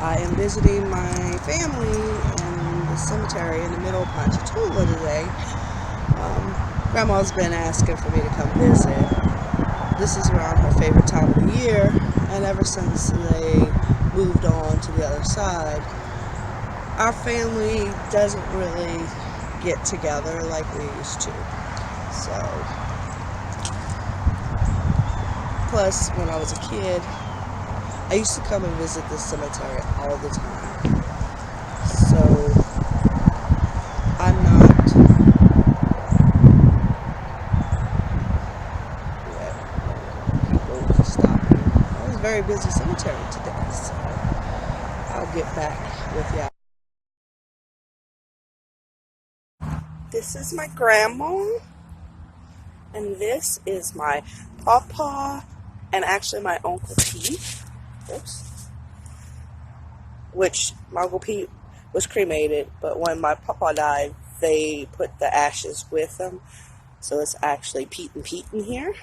I am visiting my family in the cemetery in the middle of Ponchatoula today. Grandma's been asking for me to come visit. This is around her favorite time of the year, and ever since they moved on to the other side, our family doesn't really get together like we used to. So, plus, when I was a kid, I used to come and visit this cemetery all the time. So, I'm not let people stop me. It was a very busy cemetery today, so I'll get back with y'all. This is my grandma, and this is my papa, and actually my Uncle Pete. Oops. Which my Uncle Pete was cremated, but when my papa died, they put the ashes with him. So it's actually Pete and Pete in here,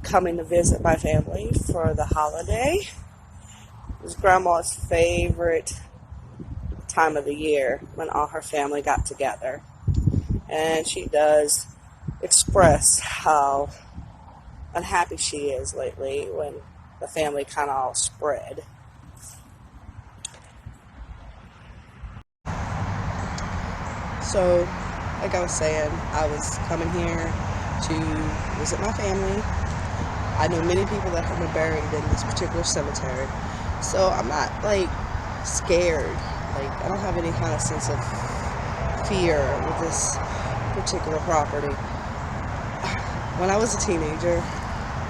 coming to visit my family for the holiday. It was Grandma's favorite time of the year when all her family got together. And she does express how unhappy she is lately when the family kind of all spread. So, like I was saying, I was coming here to visit my family. I know many people that have been buried in this particular cemetery, so I'm not like scared. Like, I don't have any kind of sense of fear with this particular property. When I was a teenager,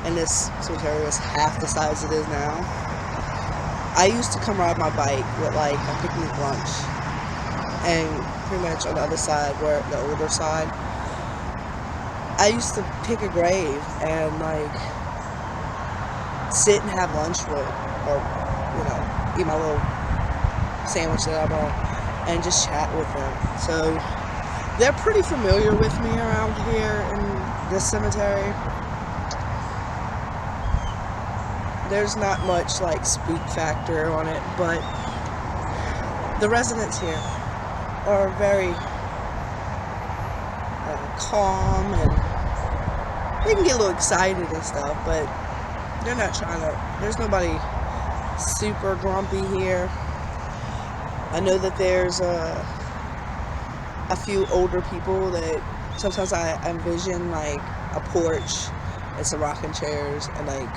and this cemetery was half the size it is now, I used to come ride my bike with like a picnic lunch, and pretty much on the other side, where the older side, I used to pick a grave and like sit and have lunch with, or eat my little sandwich that I bought, and just chat with them. So they're pretty familiar with me around here in this cemetery. There's not much like spook factor on it, but the residents here are very calm, and they can get a little excited and stuff, but they're not trying to, there's nobody super grumpy here. I know that there's a few older people that sometimes I envision like a porch and some rocking chairs and like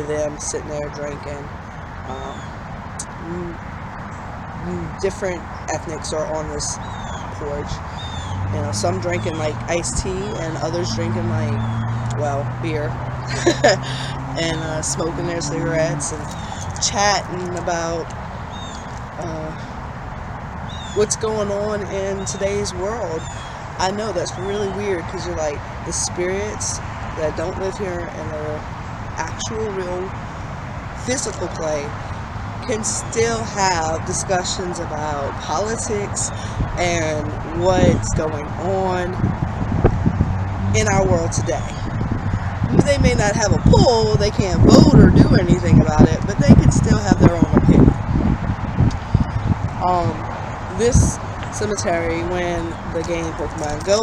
them sitting there drinking. Different ethnics are on this porch. Some drinking like iced tea, and others drinking like, well, beer, and smoking their cigarettes and chatting about what's going on in today's world. I know that's really weird, because you're like, the spirits that don't live here in the actual real physical plane can still have discussions about politics and what's going on in our world today. They may not have a poll, they can't vote or do anything about it, but they can still have their own opinion. This cemetery, when the game Pokemon Go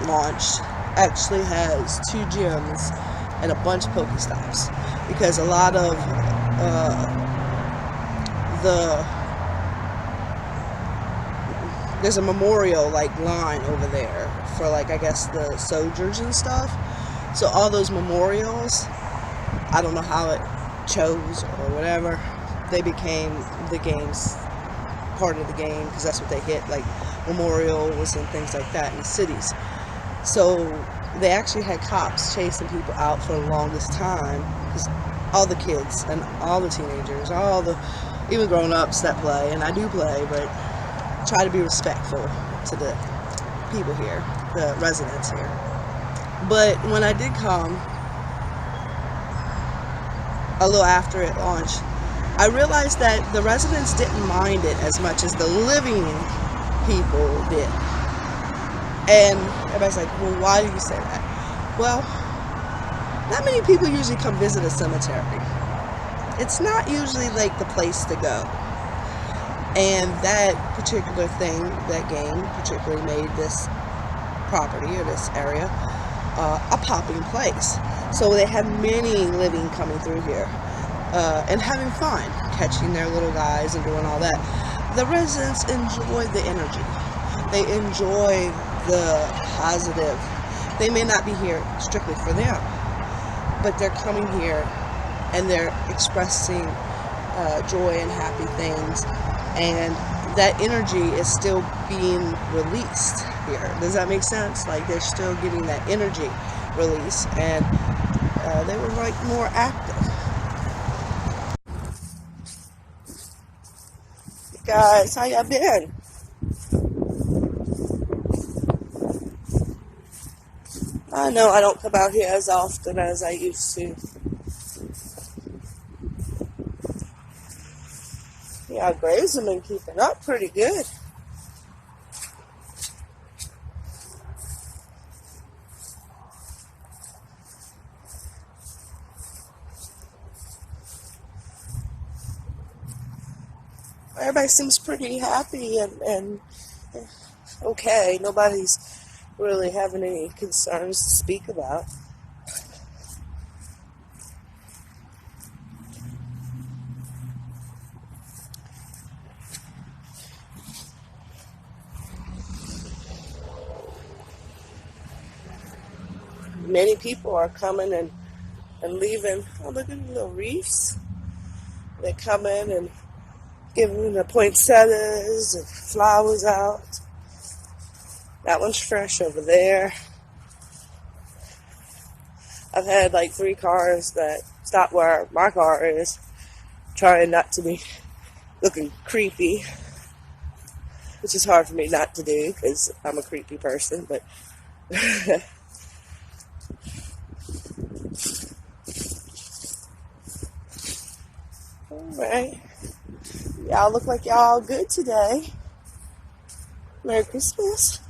launched, actually has 2 gyms and a bunch of Pokestops, because a lot of there's a memorial like line over there for like, I guess, the soldiers and stuff. So all those memorials, I don't know how it chose or whatever, they became the game's part of the game, because that's what they hit, like memorials and things like that in cities. So they actually had cops chasing people out for the longest time, because all the kids and all the teenagers, even grown-ups that play, and I do play, but try to be respectful to the people here, the residents here. But when I did come, a little after it launched, I realized that the residents didn't mind it as much as the living people did. And everybody's like, well, why do you say that? Well, not many people usually come visit a cemetery. it's not usually like the place to go. And that particular thing, that game particularly made this property or this area a popping place. So they have many living coming through here and having fun, catching their little guys and doing all that. The residents enjoy the energy. They enjoy the positive. They may not be here strictly for them, but they're coming here and they're expressing joy and happy things, and that energy is still being released here. Does that make sense? Like they're still getting that energy release, and they were like more active. Guys, how y'all been? I know I don't come out here as often as I used to. Yeah, Graves have been keeping up pretty good. Everybody seems pretty happy and okay. Nobody's really having any concerns to speak about. Many people are coming and leaving. Oh, look at the little reefs. They come in and giving the poinsettias and flowers out. That one's fresh over there. I've had like 3 cars that stop where my car is, trying not to be looking creepy, which is hard for me not to do because I'm a creepy person, but alright. Y'all look like y'all good today. Merry Christmas.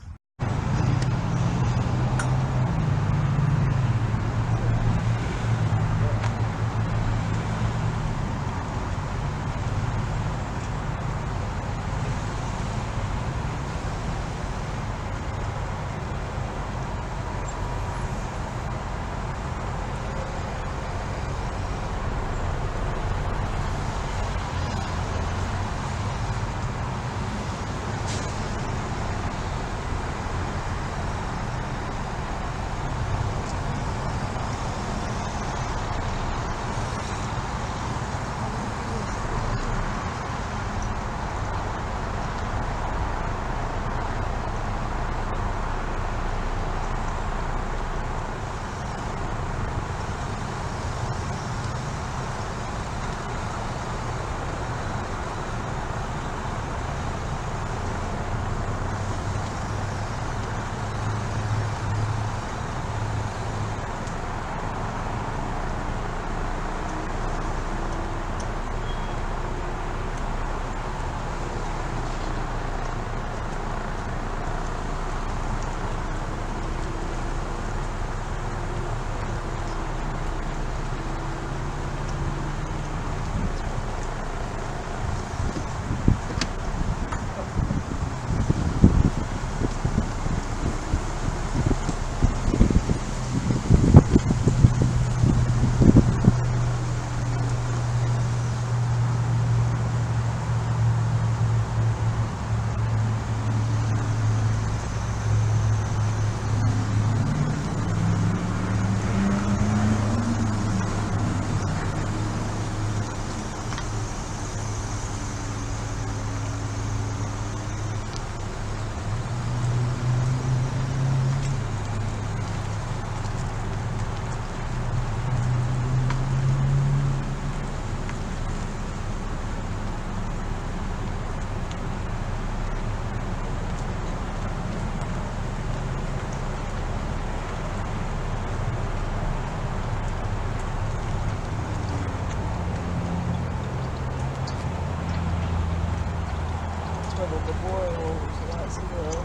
The memorials, lots of little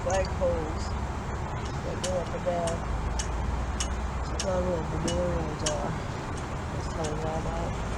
flagpoles that go up and down. That's where little memorials are. That's kind of what I'm at.